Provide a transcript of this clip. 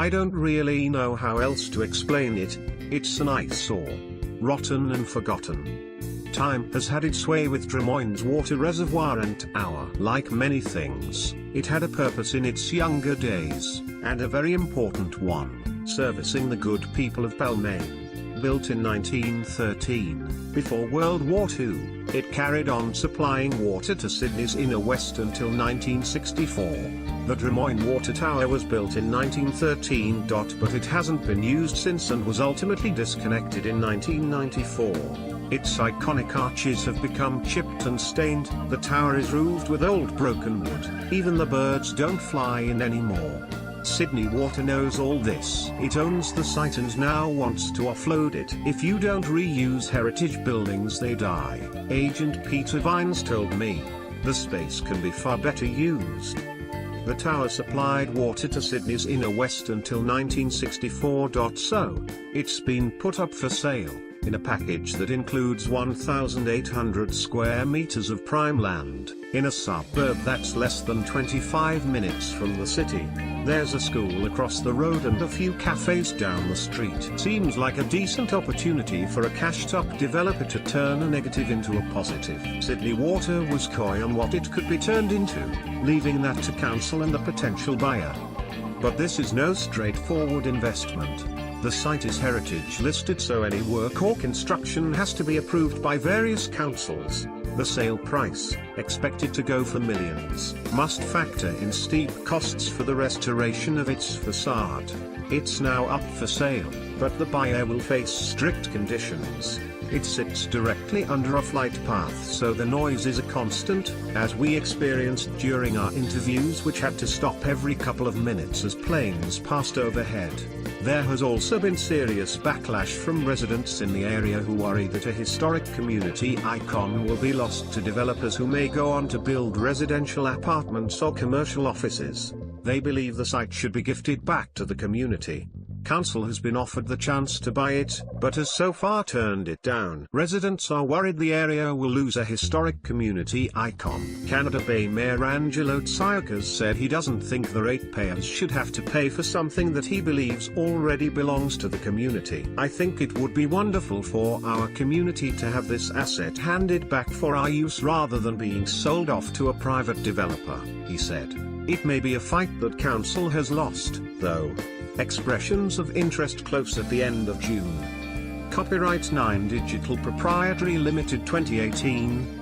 I don't really know how else to explain it. It's an eyesore. Rotten and forgotten. Time has had its way with Des Moines water reservoir and tower. Like many things, it had a purpose in its younger days, and a very important one, servicing the good people of Balmain. Built in 1913, before World War II, it carried on supplying water to Sydney's inner west until 1964. The Des Moines Water Tower was built in 1913. But it hasn't been used since and was ultimately disconnected in 1994. Its iconic arches have become chipped and stained. The tower is roofed with old broken wood. Even the birds don't fly in anymore. Sydney Water knows all this. It owns the site and now wants to offload it. If you don't reuse heritage buildings, they die, Agent Peter Vines told me. The space can be far better used. The tower supplied water to Sydney's inner west until 1964. So, it's been put up for sale, in a package that includes 1,800 square meters of prime land, in a suburb that's less than 25 minutes from the city. There's a school across the road and a few cafes down the street. Seems like a decent opportunity for a cashed-up developer to turn a negative into a positive. Sydney Water was coy on what it could be turned into, leaving that to council and the potential buyer. But this is no straightforward investment. The site is heritage listed, so any work or construction has to be approved by various councils. The sale price, expected to go for millions, must factor in steep costs for the restoration of its facade. It's now up for sale, but the buyer will face strict conditions. It sits directly under a flight path, so the noise is a constant, as we experienced during our interviews, which had to stop every couple of minutes as planes passed overhead. There has also been serious backlash from residents in the area who worry that a historic community icon will be lost to developers who may go on to build residential apartments or commercial offices. They believe the site should be gifted back to the community. Council has been offered the chance to buy it, but has so far turned it down. Residents are worried the area will lose a historic community icon. Canada Bay Mayor Angelo Tsoukas said he doesn't think the ratepayers should have to pay for something that he believes already belongs to the community. I think it would be wonderful for our community to have this asset handed back for our use rather than being sold off to a private developer, he said. It may be a fight that council has lost, though. Expressions of interest close at the end of June. Copyright 9 Digital Proprietary Limited 2018.